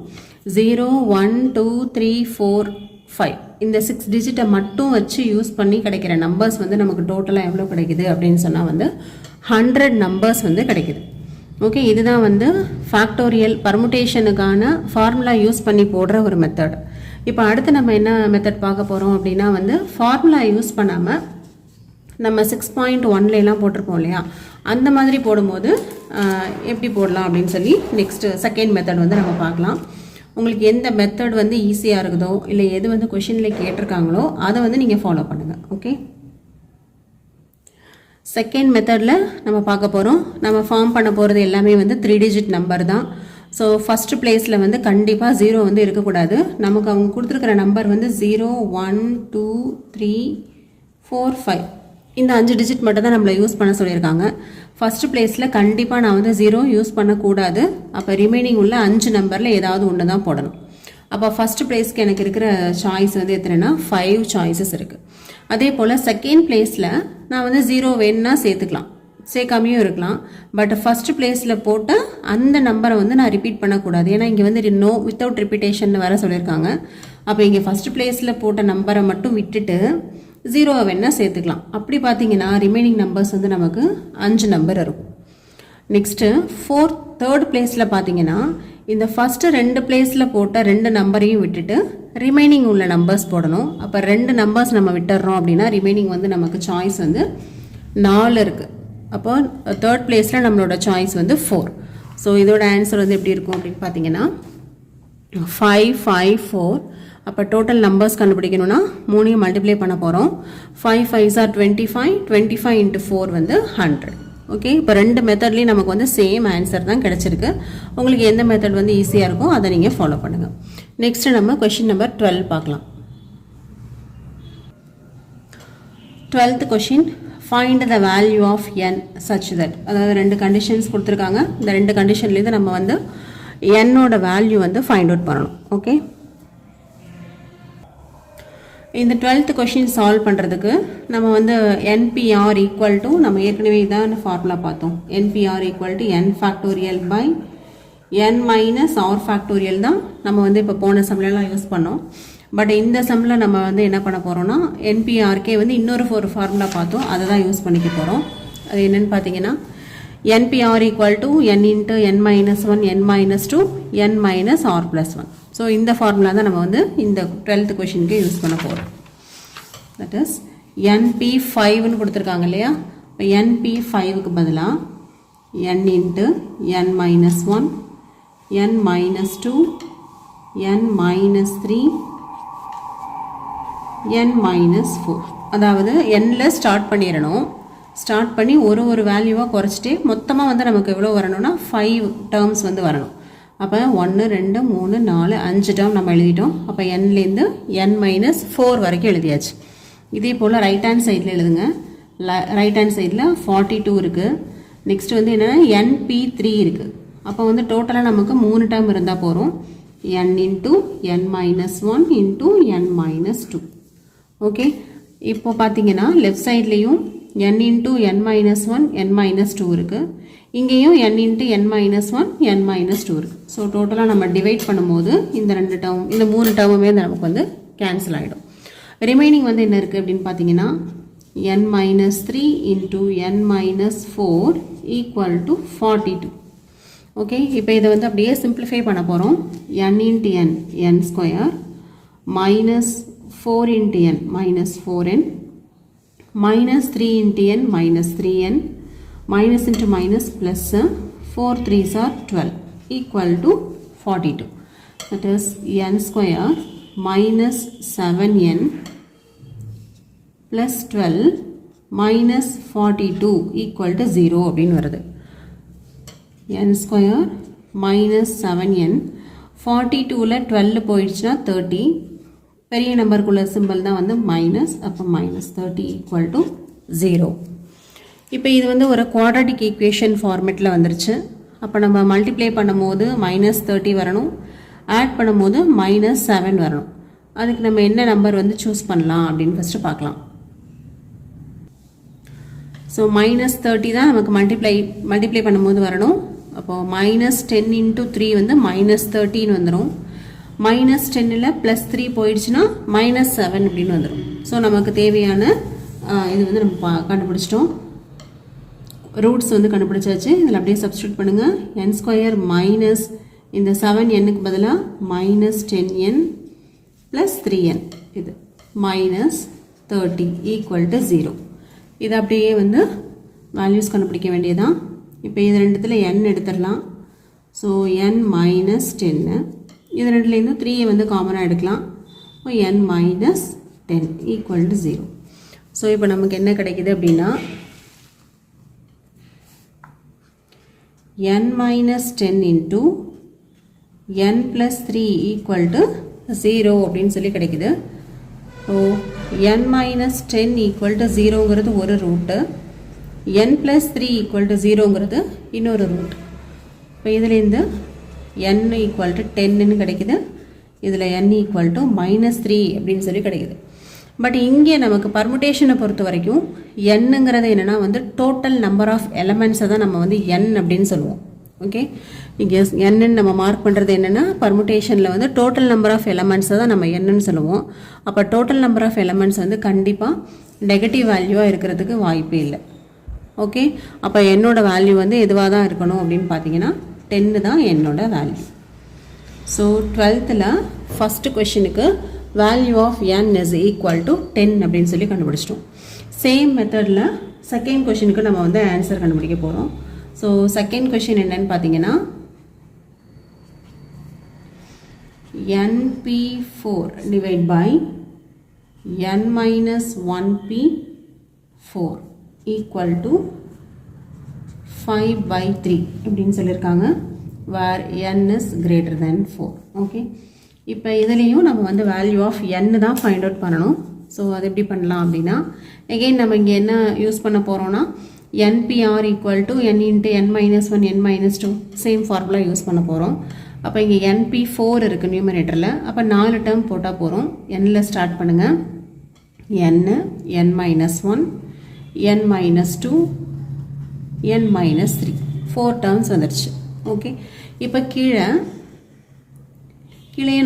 0 1 2 3 4 5 இந்த 6 டிஜிட்டை மட்டும் வச்சு யூஸ் பண்ணி கிடைக்கிற நம்பர்ஸ் வந்து நமக்கு டோட்டலாக எவ்வளோ கிடைக்குது அப்படின்னு சொன்னால் வந்து 100 நம்பர்ஸ் வந்து கிடைக்குது. ஓகே, இதுதான் வந்து ஃபேக்டோரியல் பர்முடேஷனுக்கான ஃபார்முலா யூஸ் பண்ணி போடுற ஒரு மெத்தட். இப்போ அடுத்து நம்ம என்ன மெத்தட் பார்க்க போகிறோம் அப்படின்னா வந்து ஃபார்முலா யூஸ் பண்ணாமல் நம்ம 6.1லாம் போட்டிருப்போம் இல்லையா, அந்த மாதிரி போடும்போது எப்படி போடலாம் அப்படின்னு சொல்லி நெக்ஸ்ட்டு செகண்ட் மெத்தட் வந்து நம்ம பார்க்கலாம். உங்களுக்கு எந்த மெத்தட் வந்து ஈஸியாக இருக்குதோ இல்லை எது வந்து கொஷினில் கேட்டிருக்காங்களோ அதை வந்து நீங்கள் ஃபாலோ பண்ணுங்கள். ஓகே, செகண்ட் மெத்தடில் நம்ம பார்க்க போகிறோம். நம்ம ஃபார்ம் பண்ண போகிறது எல்லாமே வந்து 3 டிஜிட் நம்பர் தான். ஸோ ஃபஸ்ட்டு பிளேஸில் வந்து கண்டிப்பாக 0 வந்து இருக்கக்கூடாது. நமக்கு அவங்க கொடுத்துருக்கிற நம்பர் வந்து 0 1 2 3 4 5 இந்த 5 டிஜிட் மட்டும் தான் நம்மளை யூஸ் பண்ண சொல்லியிருக்காங்க. ஃபஸ்ட்டு பிளேஸில் கண்டிப்பாக நான் வந்து 0 யூஸ் பண்ணக்கூடாது. அப்போ ரிமைனிங் உள்ள 5 நம்பரில் ஏதாவது ஒன்று தான் போடணும். அப்போ ஃபஸ்ட்டு பிளேஸ்க்கு எனக்கு இருக்கிற சாய்ஸ் வந்து எத்தனைன்னா 5 சாய்ஸஸ் இருக்குது. அதே போல் செகண்ட் பிளேஸில் நான் வந்து 0 வேணும்னா சேர்த்துக்கலாம், சேர்க்காமையும் இருக்கலாம். பட் ஃபஸ்ட்டு பிளேஸில் போட்ட அந்த நம்பரை வந்து நான் ரிப்பீட் பண்ணக்கூடாது. ஏன்னா இங்கே வந்து நோ வித்தவுட் ரிப்பீட்டேஷன் வர சொல்லியிருக்காங்க. அப்போ இங்கே ஃபஸ்ட்டு பிளேஸில் போட்ட நம்பரை மட்டும் விட்டுட்டு 0 வேணால் சேர்த்துக்கலாம். அப்படி பார்த்தீங்கன்னா ரிமைனிங் நம்பர்ஸ் வந்து நமக்கு 5 நம்பர் இருக்கும். நெக்ஸ்ட்டு தேர்ட் பிளேஸில் பார்த்தீங்கன்னா இந்த ஃபஸ்ட்டு 2 பிளேஸில் போட்ட 2 நம்பரையும் விட்டுட்டு ரிமைனிங் உள்ள நம்பர்ஸ் போடணும். அப்போ 2 நம்பர்ஸ் நம்ம விட்டுறோம் அப்படின்னா ரிமைனிங் வந்து நமக்கு சாய்ஸ் வந்து 4 இருக்குது. அப்போ தேர்ட் பிளேஸில் நம்மளோட சாய்ஸ் வந்து 4. ஸோ இதோட ஆன்சர் வந்து எப்படி இருக்கும் அப்படின்னு பார்த்தீங்கன்னா 5 5 4. அப்போ டோட்டல் நம்பர்ஸ் கண்டுபிடிக்கணும்னா 3 மல்டிப்ளை பண்ண போகிறோம். 5 5s are 25, 25 into 4 வந்து 100. ஓகே, இப்போ 2 மெத்தட்லேயும் நமக்கு வந்து சேம் ஆன்சர் தான் கிடச்சிருக்கு. உங்களுக்கு எந்த மெத்தட் வந்து ஈஸியாக இருக்கும் அதை நீங்கள் ஃபாலோ பண்ணுங்கள். நெக்ஸ்ட்டு நம்ம கொஷின் நம்பர் 12 பார்க்கலாம். 12th question, find the value of n such that, அதாவது 2 கண்டிஷன்ஸ் கொடுத்துருக்காங்க. இந்த 2 கண்டிஷன்லேருந்து நம்ம வந்து என்னோட வேல்யூ வந்து ஃபைண்ட் அவுட் பண்ணணும். ஓகே, இந்த 12th கொஷின் சால்வ் பண்ணுறதுக்கு நம்ம வந்து NPR ஈக்குவல் டு, நம்ம ஏற்கனவே இதான் ஃபார்முலா பார்த்தோம், NPR equal to n factorial by n minus R factorial தான் நம்ம வந்து இப்போ போன சம்லாம் யூஸ் பண்ணோம். பட் இந்த சம்மில் நம்ம வந்து என்ன பண்ண போகிறோம்னா NPRக்கே வந்து இன்னொரு ஒரு ஃபார்முலா பார்த்தோம், அதை தான் யூஸ் பண்ணிக்க போகிறோம். அது என்னென்னு பார்த்தீங்கன்னா NPR equal to n into n minus 1 n minus 2 n minus R plus 1. So இந்த ஃபார்முலா தான் நம்ம வந்து இந்த 12th கொஷினுக்கு யூஸ் பண்ண போகிறோம். தட் இஸ் NP5ன்னு கொடுத்துருக்காங்க இல்லையா. இப்போ NP5க்கு பதிலாக n into n minus 1 n minus 2 n minus 3 n minus 4, அதாவது nல ஸ்டார்ட் பண்ணிடணும். ஸ்டார்ட் பண்ணி ஒரு வேல்யூவாக குறைச்சிட்டே மொத்தமாக வந்து நமக்கு எவ்வளோ வரணும்னா 5 டேர்ம்ஸ் வந்து வரணும். அப்போ 1 2 3 4 5 டேர்ம் நம்ம எழுதிட்டோம். அப்போ nலேருந்து n மைனஸ் 4 வரைக்கும் எழுதியாச்சு. இதே போல் ரைட் ஹேண்ட் சைடில் எழுதுங்க. ரைட் ஹேண்ட் சைடில் 42 இருக்குது. நெக்ஸ்ட் வந்து என்னென்னா NP3 இருக்குது. அப்போ வந்து டோட்டலாக நமக்கு 3 டேர்ம் இருந்தால் போகிறோம். n into n minus 1 into n minus 2. Okay, இப்போ பார்த்தீங்கன்னா லெஃப்ட் சைட்லேயும் n into n minus 1 n minus 2 இருக்குது. இங்கேயும் n into n minus 1 n minus 2 இருக்குது. ஸோ டோட்டலாக நம்ம டிவைட் பண்ணும்போது இந்த 2 டேர்ம், இந்த 3 டேர்முமே நமக்கு வந்து கேன்சல் ஆகிடும். ரிமைனிங் வந்து என்ன இருக்குது அப்படின்னு பார்த்தீங்கன்னா n minus 3 into n minus 4 equal to 42. Okay, இப்போ இதை வந்து அப்படியே சிம்பிளிஃபை பண்ண போகிறோம். n into n n square minus 4 into n minus 4n minus 3 into n minus 3n minus into minus plus 4 3s are 12 equal to 42. That is n square minus 7n plus 12 minus 42 equal to 0 அப்படின்னு வருது. n square minus 7n 42ல் 12 போயிடுச்சுன்னா 30, பெரிய நம்பருக்குள்ள simple தான் வந்து minus, அப்போ -30 equal to 0. இப்போ இது வந்து ஒரு குவாட்ராட்டிக் ஈக்குவேஷன் ஃபார்மேட்டில் வந்துருச்சு. அப்போ நம்ம மல்டிப்ளை பண்ணும்போது -30 வரணும், ஆட் பண்ணும்போது -7 வரணும். அதுக்கு நம்ம என்ன நம்பர் வந்து சூஸ் பண்ணலாம் அப்படின்னு ஃபஸ்ட்டு பார்க்கலாம். ஸோ -30 தான் நமக்கு மல்டிப்ளை பண்ணும்போது வரணும். அப்போது -10 × 3 வந்து -13 வந்துடும். -10ல் +3 போயிடுச்சுன்னா -7 அப்படின்னு வந்துடும். ஸோ நமக்கு தேவையான இது வந்து நம்ம கண்டுபிடிச்சிட்டோம். ரூட்ஸ் வந்து கண்டுபிடிச்சாச்சு. இதில் அப்படியே சப்ஸ்டியூட் பண்ணுங்கள். n² மைனஸ் இந்த 7nக்கு பதிலாக -10n + 3n, இது -30 ஈக்குவல் டு 0. இது அப்படியே வந்து வேல்யூஸ் கண்டுபிடிக்க வேண்டியதான். இப்போ இது ரெண்டுத்தில் n எடுத்துடலாம். ஸோ n -10, இது ரெண்டுலேருந்து 3 வந்து காமனாக எடுக்கலாம். n -10 equal to 0. ஸோ இப்போ நமக்கு என்ன கிடைக்குது அப்படின்னா n -10 × n + 3 ஈக்குவல் டு 0 அப்படின்னு சொல்லி கிடைக்குது. ஸோ n -10 ஈக்குவல் டு 0ங்கிறது ஒரு ரூட்டு, n + 3 ஈக்குவல் டு 0ங்கிறது இன்னொரு ரூட். இப்போ இதுலேருந்து n ஈக்குவல் டு 10ன்னு கிடைக்குது, இதில் n ஈக்குவல் டு -3 அப்படின்னு சொல்லி கிடைக்குது. பட் இங்கே நமக்கு பர்முடேஷனை பொறுத்த வரைக்கும் என்னங்கிறது என்னென்னா வந்து டோட்டல் நம்பர் ஆஃப் எலமெண்ட்ஸை தான் நம்ம வந்து n அப்படின்னு சொல்லுவோம். ஓகே, இங்கே என்னன்னு நம்ம மார்க் பண்ணுறது என்னென்னா பர்முடேஷனில் வந்து டோட்டல் நம்பர் ஆஃப் எலமெண்ட்ஸை தான் நம்ம என்னன்னு சொல்லுவோம். அப்போ டோட்டல் நம்பர் ஆஃப் எலமெண்ட்ஸ் வந்து கண்டிப்பாக நெகட்டிவ் வேல்யூவாக இருக்கிறதுக்கு வாய்ப்பே இல்லை. ஓகே, அப்போ என்னோட வேல்யூ வந்து எதுவாக தான் இருக்கணும் அப்படின்னு பார்த்தீங்கன்னா 10 தான் என்னோட வேல்யூ. ஸோ 12th ஃபஸ்ட்டு கொஷினுக்கு value of n is equal to 10 அப்படின்னு சொல்லி கண்டுபிடிச்சிட்டோம். சேம் மெத்தடில் செகண்ட் கொஷினுக்கு நம்ம வந்து ஆன்சர் கண்டுபிடிக்க போகிறோம். ஸோ செகண்ட் கொஷின் என்னன்னு பார்த்தீங்கன்னா np4 divide by n - 1p4 equal to 5/3 அப்படின்னு சொல்லியிருக்காங்க. Where n is greater than 4. Okay, இப்போ இதுலேயும் நம்ம வந்து வேல்யூ ஆஃப் n தான் ஃபைண்ட் அவுட் பண்ணணும். ஸோ அது எப்படி பண்ணலாம் அப்படின்னா எகெயின் நம்ம இங்கே என்ன யூஸ் பண்ண போகிறோன்னா npr equal to n × n - 1 n - 2 same formula use பண்ண போகிறோம். அப்போ இங்கே np4 இருக்குது நியூமரேட்டரில். அப்போ 4 டேர்ம் போட்டால் போகிறோம். nல ஸ்டார்ட் பண்ணுங்கள். n n - 1 n - 2 n - 3 4 terms வந்துடுச்சு. ஓகே, இப்போ கீழே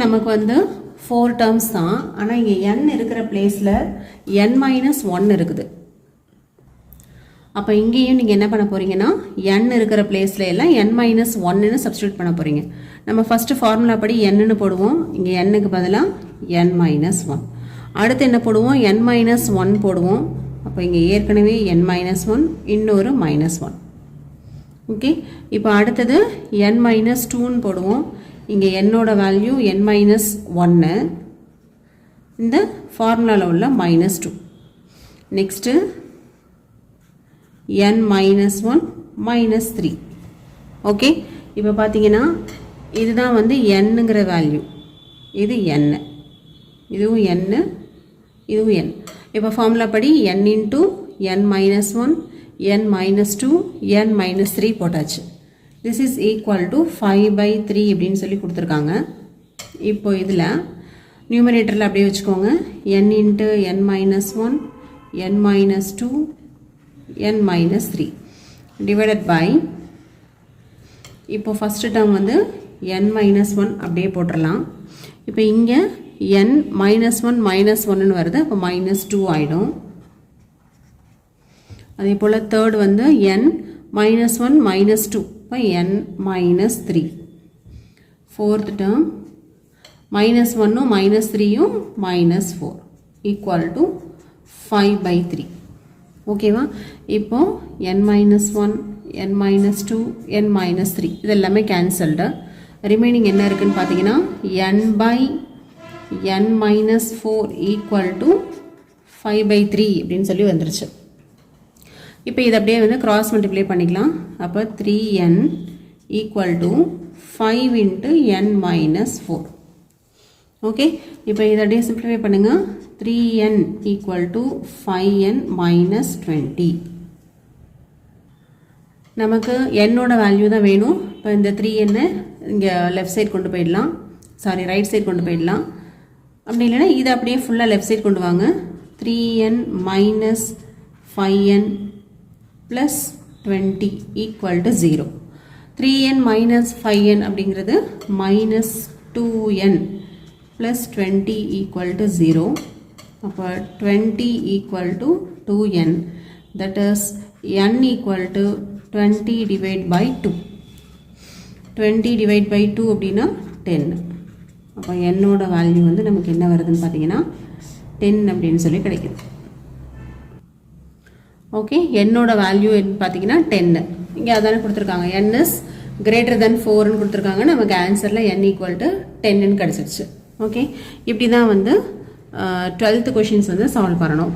நமக்கு வந்து 4 டேர்ம்ஸ் தான். ஆனால் இங்கே n இருக்கிற பிளேஸில் n - 1 இருக்குது. அப்போ இங்கேயும் நீங்கள் என்ன பண்ண போகிறீங்கன்னா n இருக்கிற பிளேஸில் எல்லாம் n - 1ன்னு சப்ஸ்டியூட் பண்ண போகிறீங்க. நம்ம ஃபஸ்ட்டு ஃபார்முலா படி nன்னு போடுவோம். இங்கே nக்கு பதிலாக n - 1. அடுத்து என்ன போடுவோம், n - 1 போடுவோம். அப்போ இங்கே ஏற்கனவே n - 1 இன்னொரு -1. ஓகே, இப்போ அடுத்தது n - 2ன்னு போடுவோம். இங்கே என்னோட வேல்யூ n - 1, இந்த ஃபார்முலாவில் உள்ள -2. Next n - 1 -3. ஓகே, இப்போ பார்த்தீங்கன்னா இதுதான் வந்து nங்கிற வேல்யூ, இது n, இதுவும் n, இதுவும் n. இப்போ ஃபார்முலா படி n × n - 1 n - 2 n - 3 போட்டாச்சு. திஸ் இஸ் ஈக்குவல் டு 5/3 அப்படின்னு சொல்லி கொடுத்துருக்காங்க. இப்போ இதில் நியூமரேட்டரில் அப்படியே வச்சுக்கோங்க. n × n - 1 n - 2 n - 3 divided by, இப்போ ஃபஸ்ட்டு டேர்ம் வந்து n - 1 அப்படியே போட்டுடலாம். இப்போ இங்கே n - 1 - 1ன்னு வருது. அப்போ -2 ஆகிடும். அதே போல் தேர்ட் வந்து n - 1 - 2, இப்போ n - 3. ஃபோர்த் டேர்ம் -1ம் -3யும் -4 ஈக்குவல் டு 5/3. ஓகேவா, இப்போ n - 1 n - 2 n - 3 இது எல்லாமே கேன்சல்டு. ரிமைனிங் என்ன இருக்குன்னு பார்த்தீங்கன்னா n/n - 4 ஈக்குவல் டு 5/3 அப்படின்னு சொல்லி வந்துருச்சு. இப்போ இது அப்படியே வந்து கிராஸ் மல்டிப்ளை பண்ணிக்கலாம். அப்போ 3n equal to 5 into n minus 4. Okay, இப்போ இதை அப்படியே சிம்பிளிஃபை பண்ணுங்க. 3n equal to 5n minus 20. நமக்கு என்னோட வேல்யூ தான் வேணும். இப்போ இந்த 3n இங்கே லெஃப்ட் சைட் கொண்டு போயிடலாம், சாரி ரைட் சைட் கொண்டு போயிடலாம். அப்படி இல்லைன்னா இதை அப்படியே ஃபுல்லாக லெஃப்ட் சைட் கொண்டு வாங்க. 3n minus 5n plus 20 equal to 0. 3n minus 5n அப்படிங்கிறது minus 2n plus 20 equal to 0. அப்போ 20 equal to 2n, that is n equal to 20 divided by 2. 20 divided by 2 அப்படின்னா 10. அப்போ என்னோட வேல்யூ வந்து நமக்கு என்ன வருதுன்னு பார்த்தீங்கன்னா 10 அப்படின்னு சொல்லி கிடைக்குது. ஓகே, என்னோட வேல்யூ பார்த்தீங்கன்னா 10. இங்கே அதானே கொடுத்துருக்காங்க, n is greater than 4ன்னு கொடுத்துருக்காங்க. நமக்கு ஆன்சரில் n equal to 10ன்னு கிடச்சிருச்சு. ஓகே, இப்படி தான் வந்து 12th கொஷின்ஸ் வந்து சால்வ் பண்ணணும்.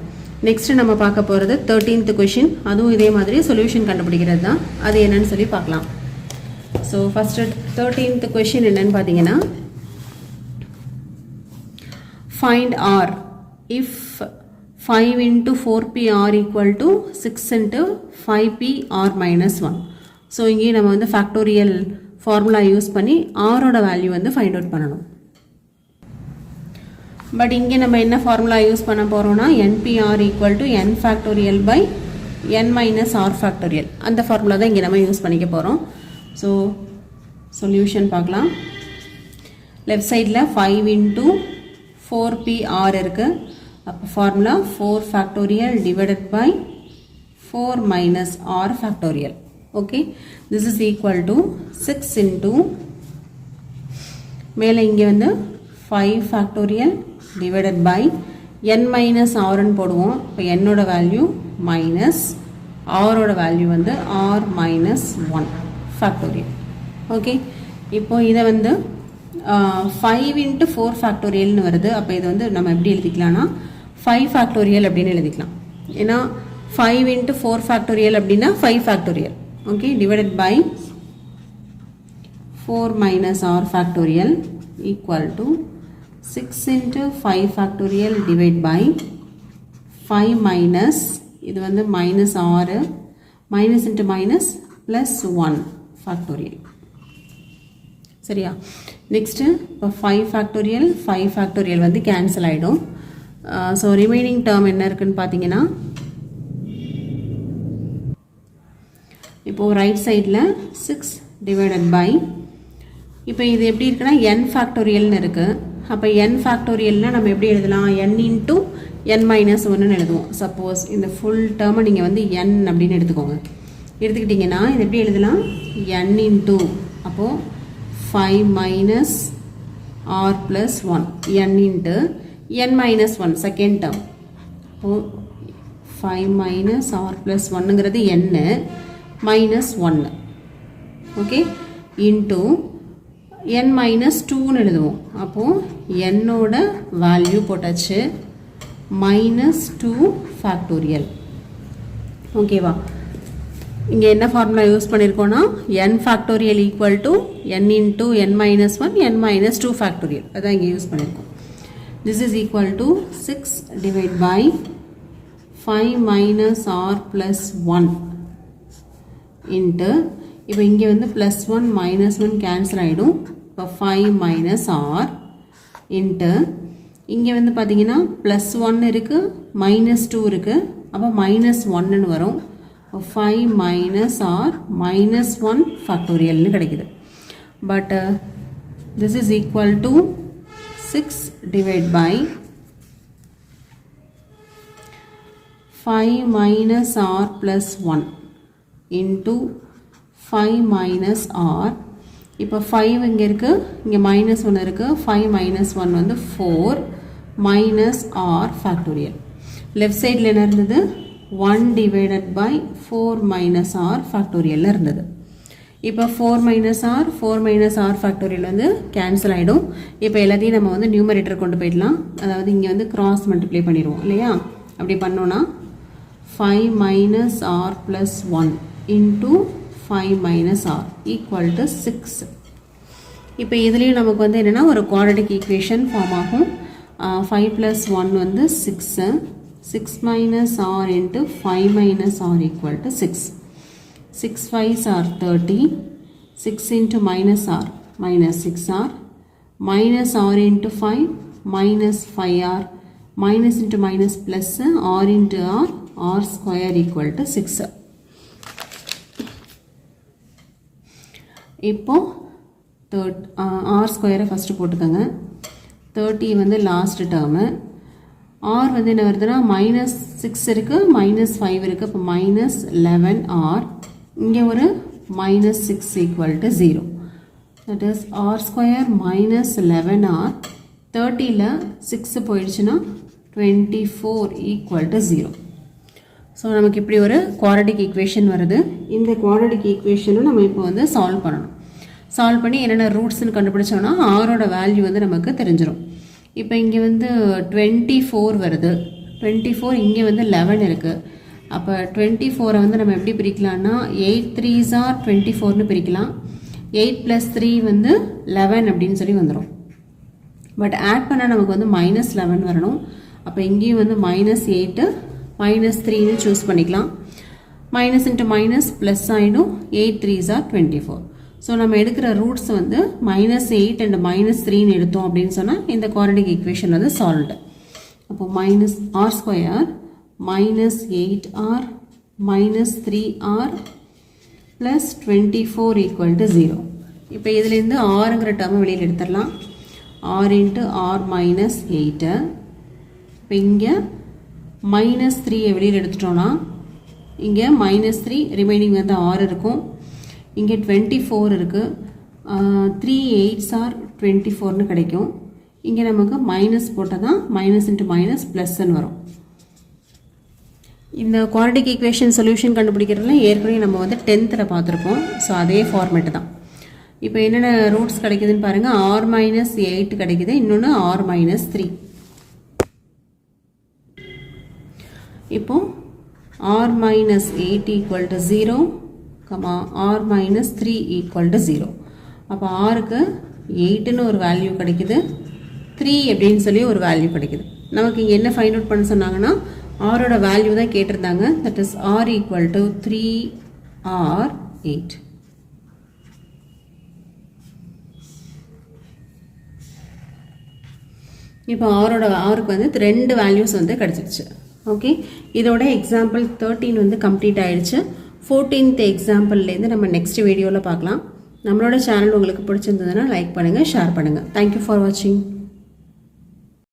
நெக்ஸ்ட்டு நம்ம பார்க்க போகிறது 13th கொஷின். அதுவும் இதே மாதிரி சொல்யூஷன் கண்டுபிடிக்கிறது தான். அது என்னன்னு சொல்லி பார்க்கலாம். ஸோ ஃபஸ்ட்டு 13th கொஷின் என்னன்னு பார்த்தீங்கன்னா, find r if 5 into 4pr equal to 6 into 5pr minus 1. So இங்கே நம்ம வந்து ஃபேக்டோரியல் ஃபார்முலா யூஸ் பண்ணி ஆரோட வேல்யூ வந்து ஃபைண்ட் அவுட் பண்ணணும். பட் இங்கே நம்ம என்ன ஃபார்முலா யூஸ் பண்ண போகிறோம்னா npr equal to n factorial by n minus r factorial. அந்த ஃபார்முலா தான் இங்கே நம்ம யூஸ் பண்ணிக்க போகிறோம். ஸோ சொல்யூஷன் பார்க்கலாம். லெஃப்ட் சைடில் 5 into 4pr இருக்குது. அப்போ formula 4 factorial divided by 4 minus r factorial. Okay, this is equal to 6 into மேலே இங்கே வந்து 5 factorial divided by n minus r ன்னு போடுவோம். இப்போ என்னோட வேல்யூ மைனஸ் ஆரோட வேல்யூ வந்து r minus 1 factorial. ஓகே, இப்போ இதை வந்து 5 into 4 factorialனு வருது. அப்போ இது வந்து நம்ம எப்படி எழுதிக்கலாம்னா 5 factorial அப்படின்னு எழுதிக்கலாம். ஏன்னா 5 into 4 factorial அப்படின்னா 5 factorial. Okay, divided by 4 minus r factorial equal to 6 into 5 factorial divided by 5 minus, இது வந்து minus r, minus into minus plus 1 factorial. சரியா? நெக்ஸ்ட்டு இப்போ 5 factorial 5 factorial வந்து கேன்சல் ஆகிடும். ஸோ ரிமைனிங் டேர்ம் என்ன இருக்குன்னு பார்த்தீங்கன்னா, இப்போது ரைட் சைடில் 6 டிவைடட் பை, இப்போ இது எப்படி இருக்குன்னா n ஃபேக்டோரியல்னு இருக்குது. அப்போ n ஃபேக்டோரியல்னால் நம்ம எப்படி எழுதலாம், n இன்ட்டு n மைனஸ் 1ன்னு எழுதுவோம். சப்போஸ் இந்த ஃபுல் டேர்மை நீங்கள் வந்து n அப்படின்னு எடுத்துக்கோங்க. எடுத்துக்கிட்டிங்கன்னா இது எப்படி எழுதலாம், n இன்ட்டு அப்போது 5 minus r plus 1 n into n minus 1 second term. அப்போது 5 மைனஸ் r ப்ளஸ் 1ங்கிறது n minus 1. Okay, into n minus 2ன்னு எழுதுவோம். அப்போது என்னோட வேல்யூ போட்டாச்சு மைனஸ் 2 ஃபேக்டோரியல். ஓகேவா? இங்கே என்ன ஃபார்முலா யூஸ் பண்ணியிருக்கோன்னா n factorial equal to n into n minus 1 n minus 2 factorial. அதான் இங்கே யூஸ் பண்ணியிருக்கோம். This is equal to 6 divide by 5 minus r plus 1 into, இப்போ இங்கே வந்து ப்ளஸ் 1 மைனஸ் 1 கேன்சல் ஆகிடும். இப்போ 5 மைனஸ் ஆர் இன்ட்டு இங்கே வந்து பார்த்தீங்கன்னா ப்ளஸ் 1 இருக்குது மைனஸ் 2 இருக்குது. அப்போ மைனஸ் 1ன்னு வரும். 5 மைனஸ் ஆர் மைனஸ் 1 ஃபேக்டோரியல்னு கிடைக்குது. But this is equal to 6 divide by 5 minus R plus 1 into 5 minus R. இப்போ 5 இங்கே இருக்குது, இங்கே மைனஸ் 1 இருக்குது. 5 மைனஸ் 1 வந்து 4 மைனஸ் ஆர் ஃபேக்டோரியல். லெஃப்ட் சைடில் என்ன இருந்தது, 1 டிவைடட் பை 4 மைனஸ் ஆர் ஃபேக்டோரியலில் இருந்தது. இப்போ 4 மைனஸ் ஆர் ஃபேக்டோரியல் வந்து கேன்சல் ஆகிடும். இப்போ எல்லாத்தையும் நம்ம வந்து நியூமரேட்டர் கொண்டு போயிடலாம். அதாவது இங்கே வந்து கிராஸ் மல்டிப்ளை பண்ணிடுவோம் இல்லையா? அப்படி பண்ணோன்னா 5 minus R plus 1 into 5 minus r equal to 6. இப்போ இதுலேயும் நமக்கு வந்து என்னென்னா ஒரு குவாட்ரட்டிக் ஈக்குவேஷன் ஃபார்ம் ஆகும். 5 + 1 வந்து 6, 6 - r into 5 - r equal to 6. 6 5s are 30, 6 into -r minus 6r, minus r into 5 minus 5r, minus into minus plus r into r square equal to 6. இப்போ r ஸ்கொயரை ஃபஸ்ட்டு போட்டுக்கோங்க. 30 வந்து last term. r வந்து என்ன வருதுன்னா -6 இருக்குது, -5 இருக்குது. இப்போ -11r, இங்கே ஒரு -6 equal to 0. That is r square minus 11r. 30ல 6 போயிடுச்சுன்னா 24 equal to 0. ஸோ நமக்கு இப்படி ஒரு குவாட்ரட்டிக் ஈக்குவேஷன் வருது. இந்த குவாட்ரட்டிக் ஈக்குவேஷனை நம்ம இப்போ வந்து சால்வ் பண்ணணும். சால்வ் பண்ணி என்னென்ன ரூட்ஸ்ன்னு கண்டுபிடிச்சோன்னா ஆரோட வேல்யூ வந்து நமக்கு தெரிஞ்சிடும். இப்போ இங்கே வந்து 24 வருது. 24 இங்கே வந்து 11 இருக்குது. அப்போ 24 வந்து நம்ம எப்படி பிரிக்கலாம்னா 8 3s are 24னு பிரிக்கலாம். 8 + 3 வந்து 11 அப்படின்னு சொல்லி வந்துடும். பட் ஆட் பண்ணால் நமக்கு வந்து -11 வரணும். அப்போ இங்கேயும் வந்து -8 -3ன்னு சூஸ் பண்ணிக்கலாம். மைனஸ் இன்ட்டு மைனஸ் ப்ளஸ் ஆகிடும். 8 3s are 24. ஸோ நம்ம எடுக்கிற ரூட்ஸ் வந்து -8 and -3ன்னு எடுத்தோம் அப்படின்னு சொன்னால் இந்த குவாட்ரட்டிக் ஈக்குவேஷன் வந்து சால்வ்டு. அப்போ -r square -8r -3r plus 24 equal to 0. இப்போ இதுலேருந்து ஆறுங்கிற டேர்மை வெளியில் எடுத்துடலாம். r into r minus 8. இப்போ இங்கே -3 வெளியில் எடுத்துட்டோன்னா இங்கே -3 ரிமைனிங் வந்து r இருக்கும். இங்கே 24 இருக்குது. 3 8s are 24னு கிடைக்கும். இங்கே நமக்கு மைனஸ் போட்டால் தான் மைனஸ் இன்ட்டு மைனஸ் ப்ளஸ்ன்னு வரும். இந்த குவாட்ரட்டிக் ஈக்குவேஷன் சொல்யூஷன் கண்டுபிடிக்கிறதுல ஏற்கனவே நம்ம வந்து 10th பார்த்துருப்போம். ஸோ அதே ஃபார்மேட்டு தான். இப்போ என்னென்ன ரூட்ஸ் கிடைக்குதுன்னு பாருங்கள். r - 8 கிடைக்குது. இன்னொன்று r - 3. இப்போ r - 8 equal to 0, r - 3 equal to 0. அப்போ rக்கு 8ன்னு ஒரு வேல்யூ கிடைக்குது, 3 அப்படின்னு சொல்லி ஒரு வேல்யூ கிடைக்குது. நமக்கு இங்கே என்ன ஃபைண்ட் அவுட் பண்ண சொன்னாங்கன்னா ஆரோட வேல்யூ தான் கேட்டிருந்தாங்க. That is r equal to 3r 8. இப்போ ஆருக்கு வந்து 2 வேல்யூஸ் வந்து கிடச்சிருச்சு. ஓகே, இதோட எக்ஸாம்பிள் 13 வந்து கம்ப்ளீட் ஆகிடுச்சு. 14th எக்ஸாம்பிள்லேருந்து நம்ம நெக்ஸ்ட் வீடியோவில் பார்க்கலாம். நம்மளோட சேனல் உங்களுக்கு பிடிச்சிருந்ததுன்னா லைக் பண்ணுங்கள், ஷேர் பண்ணுங்கள். தேங்க்யூ ஃபார் வாட்சிங்.